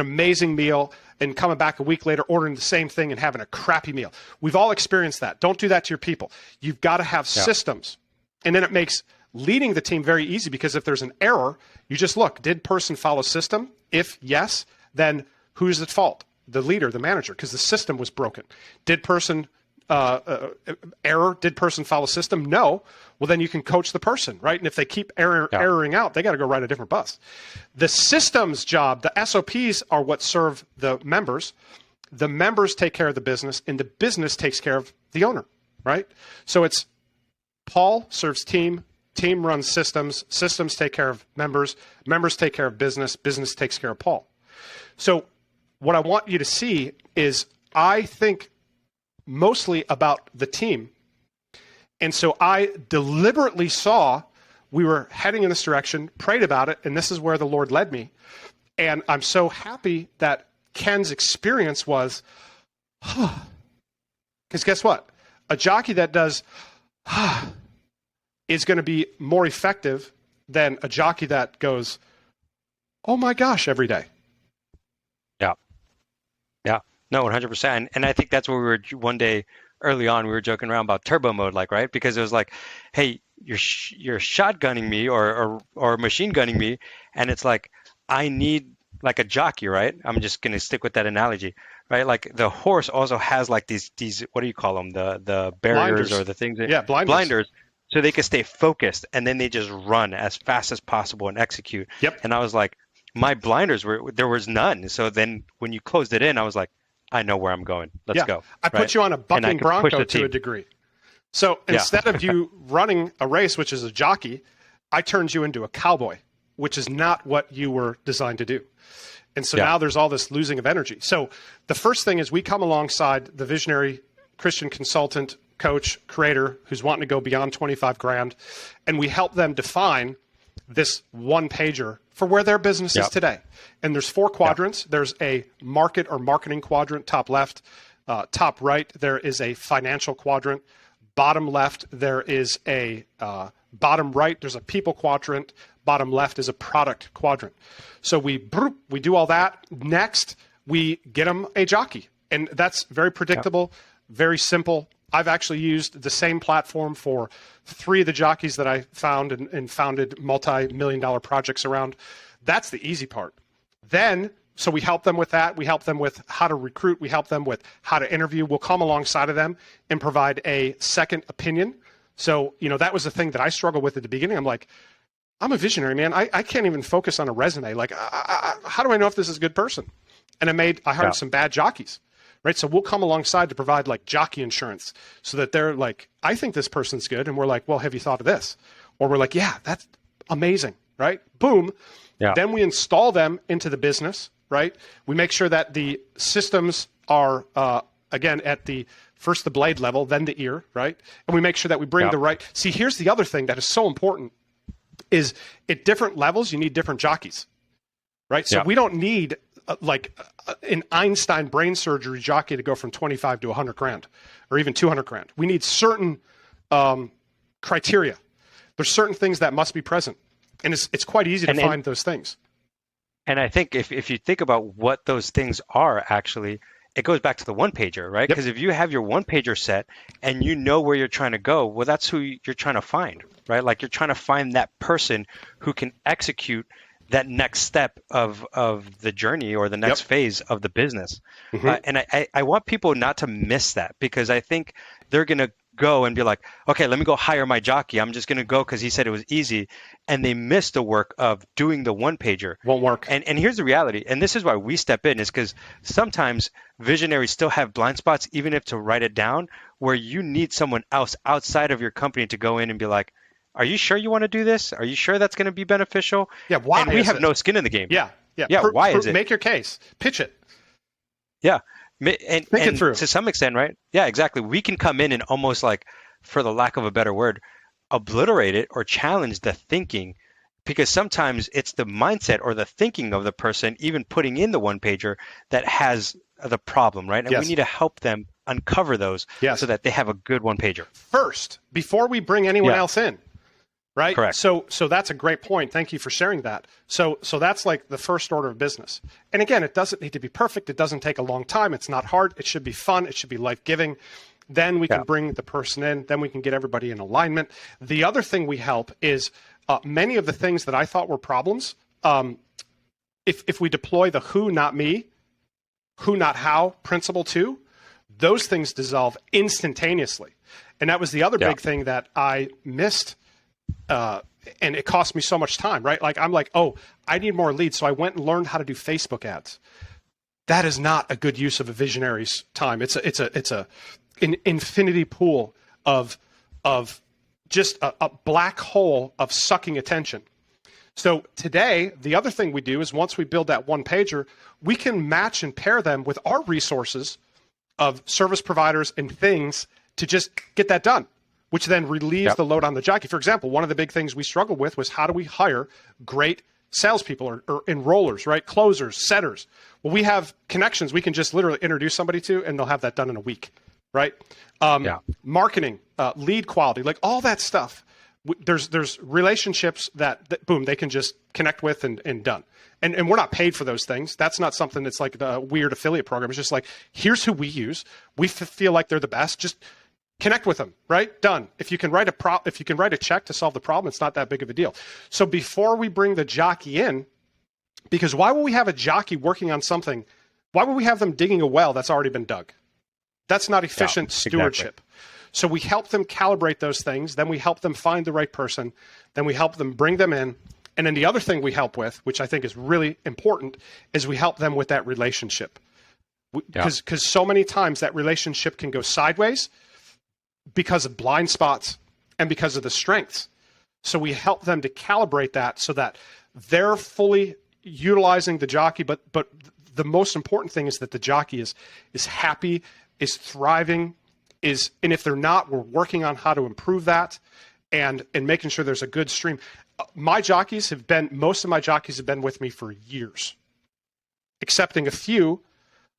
amazing meal, and coming back a week later, ordering the same thing and having a crappy meal. We've all experienced that. Don't do that to your people. You've got to have systems. And then it makes leading the team very easy, because if there's an error, you just look, did person follow system? If yes, then who's at fault? The leader, the manager, because the system was broken. Did person error? Did person follow system? No. Well, then you can coach the person, right? And if they keep erroring out, they got to go ride a different bus. The system's job, the SOPs are what serve the members. The members take care of the business, and the business takes care of the owner, right? So it's Paul serves team, team runs systems, systems take care of members, members take care of business, business takes care of Paul. So what I want you to see is I think mostly about the team. And so I deliberately saw we were heading in this direction, prayed about it, and this is where the Lord led me. And I'm so happy that Ken's experience was, because guess what? A jockey that does is going to be more effective than a jockey that goes, oh my gosh, every day. Yeah, no, 100%. And I think that's where we were one day early on, we were joking around about turbo mode, like, right? Because it was like, hey, you're shotgunning me or machine gunning me. And it's like, I need like a jockey, right? I'm just going to stick with that analogy, right? Like the horse also has like these, what do you call them? The barriers blinders. Or the things. Blinders. So they can stay focused, and then they just run as fast as possible and execute. Yep. And I was like, my blinders there was none. So then when you closed it in, I was like, I know where I'm going. Let's go. I put you on a bucking bronco to a degree. So instead of you running a race, which is a jockey, I turned you into a cowboy, which is not what you were designed to do. And so now there's all this losing of energy. So the first thing is we come alongside the visionary Christian consultant, coach, creator who's wanting to go beyond 25 grand, and we help them define this one pager for where their business is today. And there's 4 quadrants. There's a market or marketing quadrant, top left. Top right, there is a financial quadrant. Bottom left, there is a bottom right, there's a people quadrant. Bottom left is a product quadrant. So we do all that. Next, we get them a jockey. And that's very predictable, very simple. I've actually used the same platform for 3 of the jockeys that I found and founded multi-million-dollar projects around. That's the easy part. Then, so we help them with that. We help them with how to recruit. We help them with how to interview. We'll come alongside of them and provide a second opinion. So, that was the thing that I struggled with at the beginning. I'm like, I'm a visionary, man. I can't even focus on a resume. Like, how do I know if this is a good person? And I hired some bad jockeys. Right, so we'll come alongside to provide like jockey insurance so that they're like, I think this person's good. And we're like, well, have you thought of this? Or we're like, yeah, that's amazing, right? Boom. Yeah. Then we install them into the business, right? We make sure that the systems are, again, at the first the blade level, then the ear, right? And we make sure that we bring the right. See, here's the other thing that is so important is at different levels, you need different jockeys, right? So we don't need an Einstein brain surgery jockey to go from 25 to 100 grand or even 200 grand. We need certain criteria. There's certain things that must be present. And it's quite easy to find those things. And I think if you think about what those things are, actually, it goes back to the one pager, right? Because if you have your one pager set and you know where you're trying to go, well, that's who you're trying to find, right? Like you're trying to find that person who can execute that next step of the journey or the next phase of the business. And I want people not to miss that, because I think they're going to go and be like, okay, let me go hire my jockey. I'm just going to go because he said it was easy. And they miss the work of doing the one pager. Won't work. And here's the reality. And this is why we step in, is because sometimes visionaries still have blind spots, even if to write it down, where you need someone else outside of your company to go in and be like, are you sure you want to do this? Are you sure that's going to be beneficial? Yeah, why? And we have no skin in the game. Yeah. Why is it? Make your case. Pitch it. Yeah. And it through. To some extent, right? Yeah, exactly. We can come in and almost like for the lack of a better word, obliterate it or challenge the thinking, because sometimes it's the mindset or the thinking of the person even putting in the one pager that has the problem, right? And we need to help them uncover those so that they have a good one pager first before we bring anyone else in. Right? Correct. So that's a great point. Thank you for sharing that. So that's like the first order of business. And again, it doesn't need to be perfect. It doesn't take a long time. It's not hard. It should be fun. It should be life-giving. Then we can bring the person in. Then we can get everybody in alignment. The other thing we help is many of the things that I thought were problems. If we deploy the who, not me, who, not how principle too, those things dissolve instantaneously. And that was the other big thing that I missed. And it cost me so much time, right? Like I'm like, oh, I need more leads. So I went and learned how to do Facebook ads. That is not a good use of a visionary's time. It's an infinity pool of just a black hole of sucking attention. So today, the other thing we do is once we build that one pager, we can match and pair them with our resources of service providers and things to just get that done, which then relieves the load on the jockey. For example, one of the big things we struggled with was how do we hire great salespeople or enrollers, right? Closers, setters. Well, we have connections we can just literally introduce somebody to, and they'll have that done in a week, right? Marketing, lead quality, like all that stuff. There's relationships that boom, they can just connect with and done. And we're not paid for those things. That's not something that's like the weird affiliate program. It's just like, here's who we use. We feel like they're the best. Just connect with them, right? Done. If you can write a check to solve the problem, it's not that big of a deal. So before we bring the jockey in, because why would we have a jockey working on something? Why would we have them digging a well that's already been dug? That's not efficient stewardship. Exactly. So we help them calibrate those things. Then we help them find the right person. Then we help them bring them in. And then the other thing we help with, which I think is really important, is we help them with that relationship. Because so many times that relationship can go sideways because of blind spots and because of the strengths. So we help them to calibrate that so that they're fully utilizing the jockey. But the most important thing is that the jockey is happy, is thriving, and if they're not, we're working on how to improve that and making sure there's a good stream. Most of my jockeys have been with me for years, excepting a few,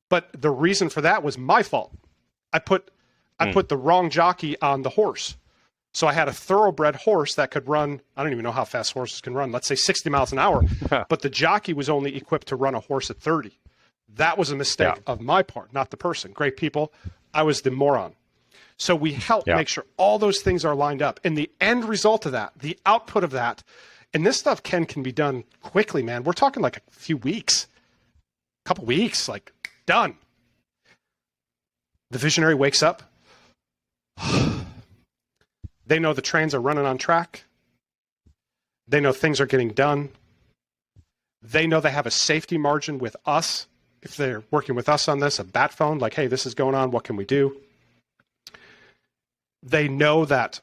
but the reason for that was my fault. I put the wrong jockey on the horse. So I had a thoroughbred horse that could run, I don't even know how fast horses can run, let's say 60 miles an hour, but the jockey was only equipped to run a horse at 30. That was a mistake of my part, not the person. Great people. I was the moron. So we help make sure all those things are lined up. And the end result of that, the output of that, and this stuff can be done quickly, man. We're talking like a few weeks, a couple weeks, like done. The visionary wakes up. They know the trains are running on track. They know things are getting done. They know they have a safety margin with us. If they're working with us on this, a bat phone, like, hey, this is going on. What can we do? They know that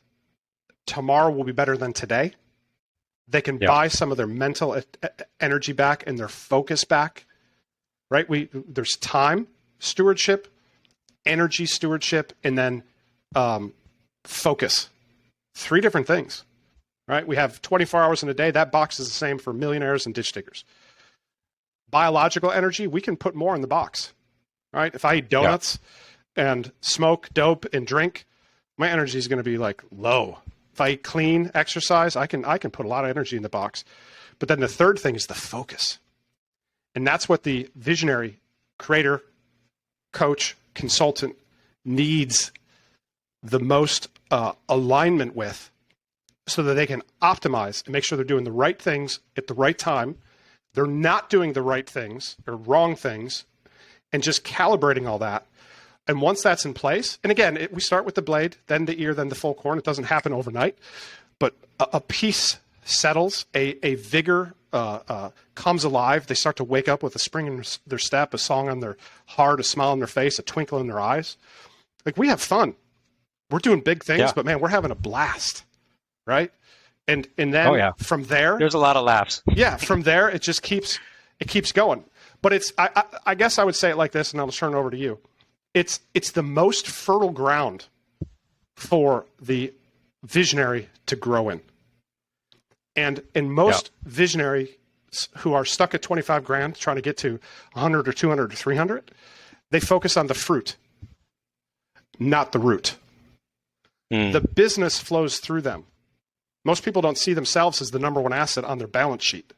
tomorrow will be better than today. They can buy some of their mental energy back and their focus back, right? There's time stewardship, energy stewardship, and then focus. 3 different things, right? We have 24 hours in a day. That box is the same for millionaires and ditch diggers. Biological energy, we can put more in the box, right? If I eat donuts and smoke dope and drink, my energy is going to be like low. If I eat clean, exercise, I can put a lot of energy in the box. But then the third thing is the focus. And that's what the visionary, creator, coach, consultant needs the most alignment with, so that they can optimize and make sure they're doing the right things at the right time. They're not doing the right things or wrong things, and just calibrating all that. And once that's in place, and again, we start with the blade, then the ear, then the full corn. It doesn't happen overnight, but a piece settles, a vigor comes alive. They start to wake up with a spring in their step, a song on their heart, a smile on their face, a twinkle in their eyes. Like, we have fun. We're doing big things, but man, we're having a blast, right? And then from there, there's a lot of laughs. Yeah, from there it just keeps going. But I guess I would say it like this, and I'll turn it over to you. It's the most fertile ground for the visionary to grow in. And in most visionaries who are stuck at 25 grand trying to get to 100 or 200 or 300, they focus on the fruit, not the root. The business flows through them. Most people don't see themselves as the number one asset on their balance sheet.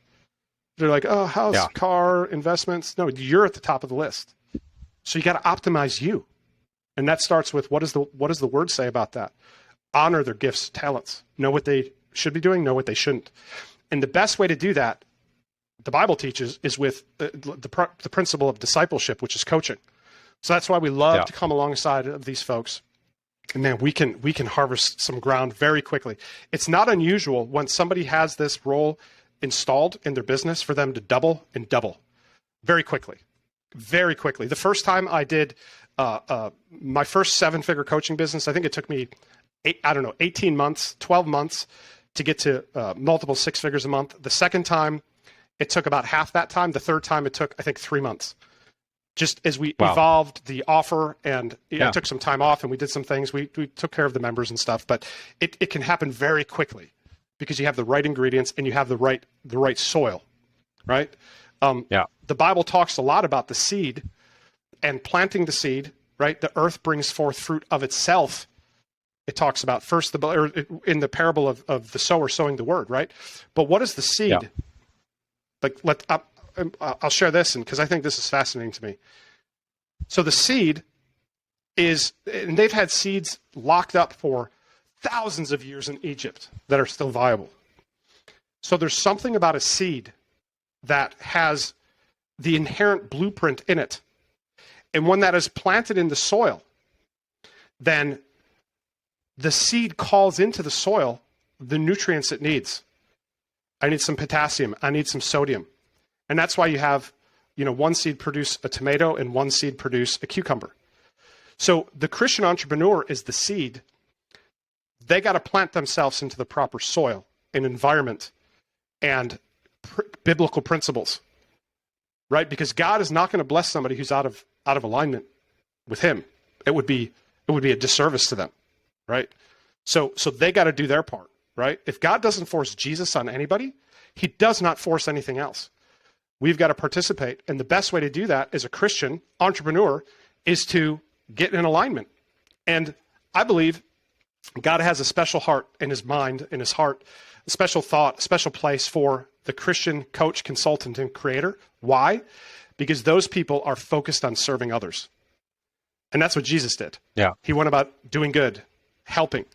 They're like, oh, house, car, investments. No, you're at the top of the list. So you got to optimize you. And that starts with what does the word say about that? Honor their gifts, talents. Know what they should be doing, know what they shouldn't. And the best way to do that, the Bible teaches, is with the principle of discipleship, which is coaching. So that's why we love to come alongside of these folks. And man, we can harvest some ground very quickly. It's not unusual when somebody has this role installed in their business for them to double and double very quickly. Very quickly. The first time I did my first 7-figure coaching business, I think it took me 18 months, 12 months to get to multiple 6 figures a month. The second time, it took about half that time. The third time, it took, I think, 3 months. Just as we evolved the offer, and I took some time off and we did some things. We took care of the members and stuff, but it can happen very quickly because you have the right ingredients and you have the right soil, right? The Bible talks a lot about the seed and planting the seed, right? The earth brings forth fruit of itself. It talks about first in the parable of the sower sowing the word, right? But what is the seed? Like I'll share this, because I think this is fascinating to me. So the seed is, and they've had seeds locked up for thousands of years in Egypt that are still viable. So there's something about a seed that has the inherent blueprint in it. And when that is planted in the soil, then the seed calls into the soil the nutrients it needs. I need some potassium. I need some sodium. And that's why you have, one seed produce a tomato and one seed produce a cucumber. So the Christian entrepreneur is the seed. They got to plant themselves into the proper soil and environment and biblical principles, right? Because God is not going to bless somebody who's out of alignment with Him. It would be a disservice to them, right? So they got to do their part, right? If God doesn't force Jesus on anybody, He does not force anything else. We've got to participate. And the best way to do that as a Christian entrepreneur is to get in alignment. And I believe God has a special heart in His mind, in His heart, a special thought, a special place for the Christian coach, consultant, and creator. Why? Because those people are focused on serving others. And that's what Jesus did. He went about doing good, helping.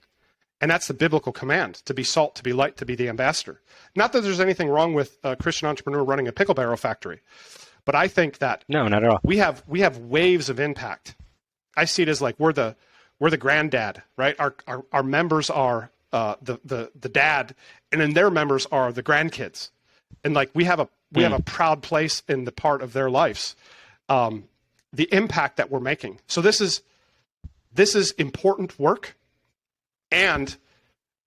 And that's the biblical command, to be salt, to be light, to be the ambassador. Not that there's anything wrong with a Christian entrepreneur running a pickle barrel factory, but I think that no, not at all. We have waves of impact. I see it as like we're the granddad, right? Our members are the dad, and then their members are the grandkids, and like we have a proud place in the part of their lives, the impact that we're making. So this is important work. And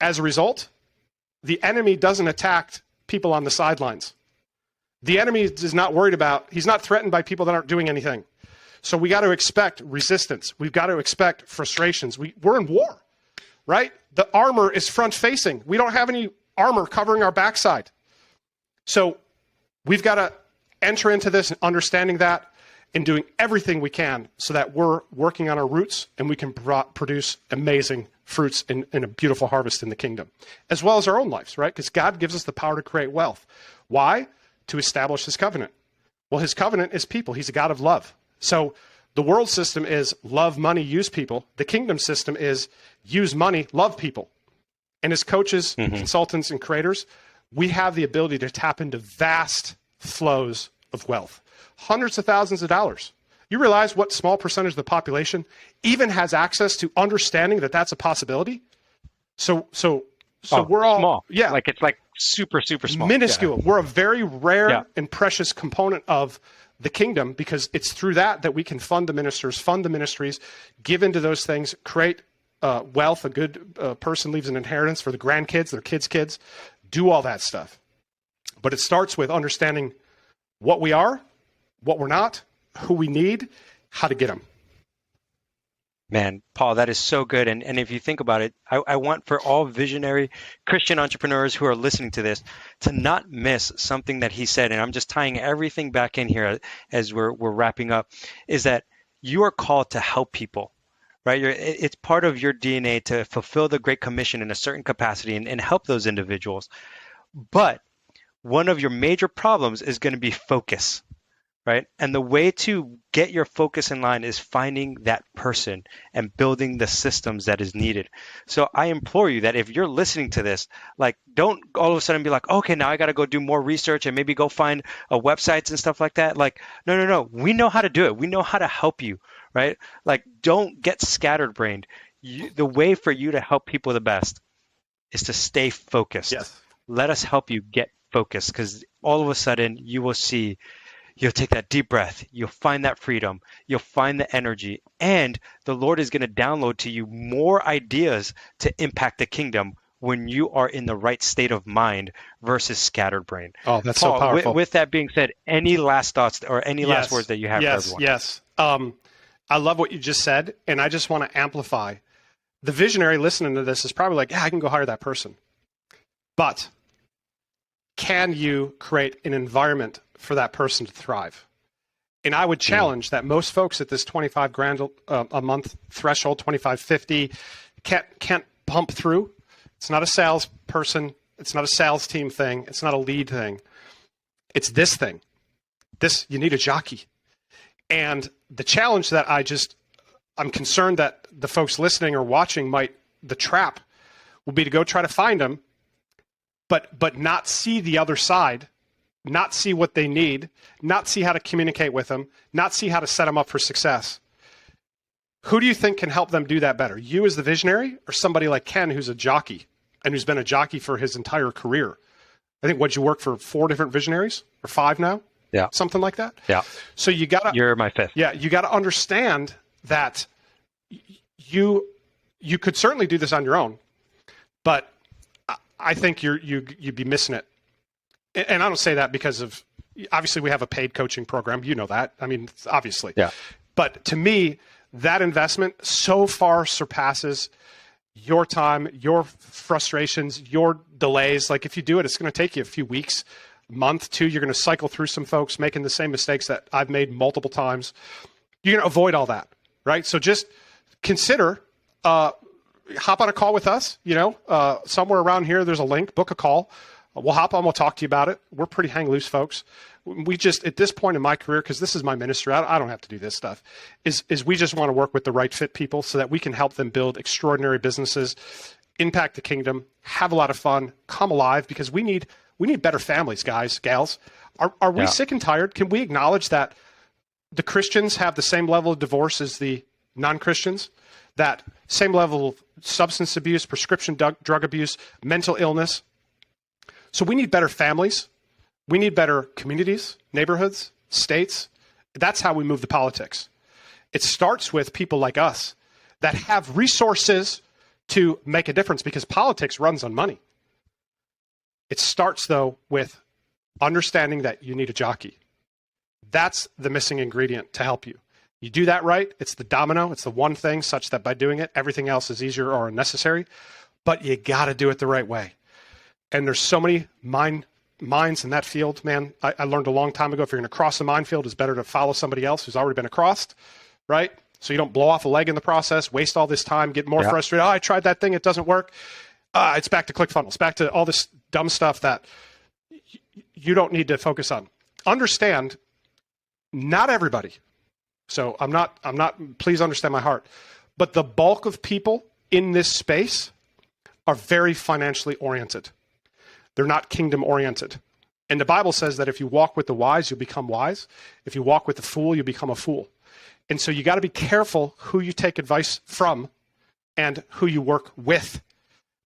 as a result, the enemy doesn't attack people on the sidelines. The enemy is not worried he's not threatened by people that aren't doing anything. So we got to expect resistance. We've got to expect frustrations. We're in war, right? The armor is front facing. We don't have any armor covering our backside. So we've got to enter into this understanding that and doing everything we can so that we're working on our roots and we can produce amazing fruits in a beautiful harvest in the kingdom, as well as our own lives, right? Because God gives us the power to create wealth. Why? To establish His covenant. Well, His covenant is people. He's a God of love. So the world system is love money, use people. The kingdom system is use money, love people. And as coaches, consultants, and creators, we have the ability to tap into vast flows of wealth, hundreds of thousands of dollars. You realize what small percentage of the population even has access to understanding that that's a possibility? So we're all small. Yeah. Like it's like super small. Minuscule. Yeah. We're a very rare and precious component of the kingdom because it's through that we can fund the ministers, fund the ministries, give into those things, create wealth. A good person leaves an inheritance for the grandkids, their kids, do all that stuff. But it starts with understanding what we are, what we're not, who we need, how to get them. Man, Paul, that is so good. And if you think about it, I want for all visionary Christian entrepreneurs who are listening to this to not miss something that he said. And I'm just tying everything back in here as we're wrapping up, is that you are called to help people, right? It's part of your DNA to fulfill the Great Commission in a certain capacity and help those individuals. But one of your major problems is going to be focus, right? And the way to get your focus in line is finding that person and building the systems that is needed. So I implore you that if you're listening to this, like don't all of a sudden be like, okay, now I got to go do more research and maybe go find websites and stuff like that. Like, no, no, no. We know how to do it. We know how to help you, right? Like, don't get scattered brained. The way for you to help people the best is to stay focused. Yes. Let us help you get focused, because all of a sudden you will see, you'll take that deep breath, you'll find that freedom, you'll find the energy, and the Lord is going to download to you more ideas to impact the kingdom when you are in the right state of mind versus scattered brain. Oh, that's Paul, so powerful. With that being said, any last thoughts or any last words that you have for everyone? Yes. I love what you just said, and I just want to amplify. The visionary listening to this is probably like, yeah, I can go hire that person. But can you create an environment for that person to thrive? And I would challenge that most folks at this 25 grand a month threshold, 2550, can't pump through. It's not a salesperson. It's not a sales team thing. It's not a lead thing. It's this thing. You need a jockey. And the challenge that I'm concerned that the folks listening or watching the trap will be to go try to find them, but not see the other side, not see what they need, not see how to communicate with them, not see how to set them up for success. Who do you think can help them do that better? You as the visionary, or somebody like Ken who's a jockey and who's been a jockey for his entire career? I think, you work for 4 different visionaries or 5 now? Yeah. Something like that? Yeah. So you're my 5th. Yeah. You got to understand that you could certainly do this on your own, but I think you'd be missing it. And I don't say that because of, obviously we have a paid coaching program. You know that. I mean, obviously. Yeah. But to me, that investment so far surpasses your time, your frustrations, your delays. Like if you do it, it's going to take you a few weeks, month, 2. You're going to cycle through some folks making the same mistakes that I've made multiple times. You're going to avoid all that, right? So just consider, hop on a call with us, somewhere around here, there's a link, book a call. We'll hop on, we'll talk to you about it. We're pretty hang loose folks. We just, at this point in my career, because this is my ministry, I don't have to do this stuff, is we just want to work with the right fit people so that we can help them build extraordinary businesses, impact the kingdom, have a lot of fun, come alive, because we need better families, guys, gals. Are we sick and tired? Can we acknowledge that the Christians have the same level of divorce as the non-Christians? That same level of substance abuse, prescription drug abuse, mental illness? So we need better families. We need better communities, neighborhoods, states. That's how we move the politics. It starts with people like us that have resources to make a difference, because politics runs on money. It starts, though, with understanding that you need a jockey. That's the missing ingredient to help you. You do that right, it's the domino, it's the one thing such that by doing it, everything else is easier or unnecessary. But you got to do it the right way. And there's so many minds in that field, man. I learned a long time ago, if you're going to cross a minefield, it's better to follow somebody else who's already been across, right? So you don't blow off a leg in the process, waste all this time, get more frustrated. Oh, I tried that thing, it doesn't work. It's back to ClickFunnels, back to all this dumb stuff that you don't need to focus on. Understand, not everybody. So I'm not, please understand my heart. But the bulk of people in this space are very financially oriented. They're not kingdom oriented. And the Bible says that if you walk with the wise, you'll become wise. If you walk with the fool, you become a fool. And so you got to be careful who you take advice from and who you work with.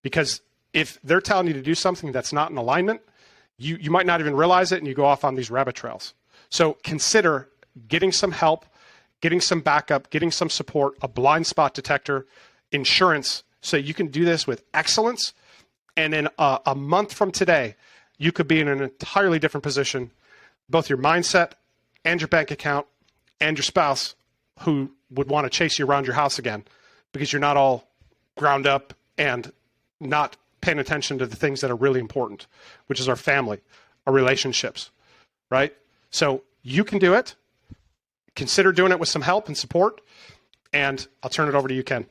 Because if they're telling you to do something that's not in alignment, you might not even realize it, and you go off on these rabbit trails. So consider getting some help, getting some backup, getting some support, a blind spot detector, insurance, so you can do this with excellence. And in a month from today, you could be in an entirely different position, both your mindset and your bank account and your spouse who would want to chase you around your house again because you're not all ground up and not paying attention to the things that are really important, which is our family, our relationships, right? So you can do it. Consider doing it with some help and support. And I'll turn it over to you, Ken.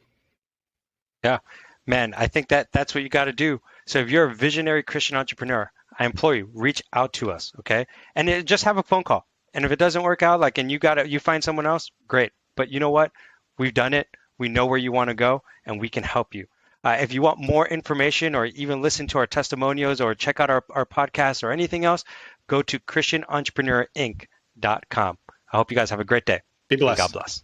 Yeah, man, I think that's what you got to do. So if you're a visionary Christian entrepreneur, I implore you, reach out to us, okay? And just have a phone call. And if it doesn't work out, and you find someone else, great. But you know what? We've done it. We know where you want to go, and we can help you. If you want more information or even listen to our testimonials or check out our podcast or anything else, go to ChristianEntrepreneurinc.com. I hope you guys have a great day. Be blessed. God bless.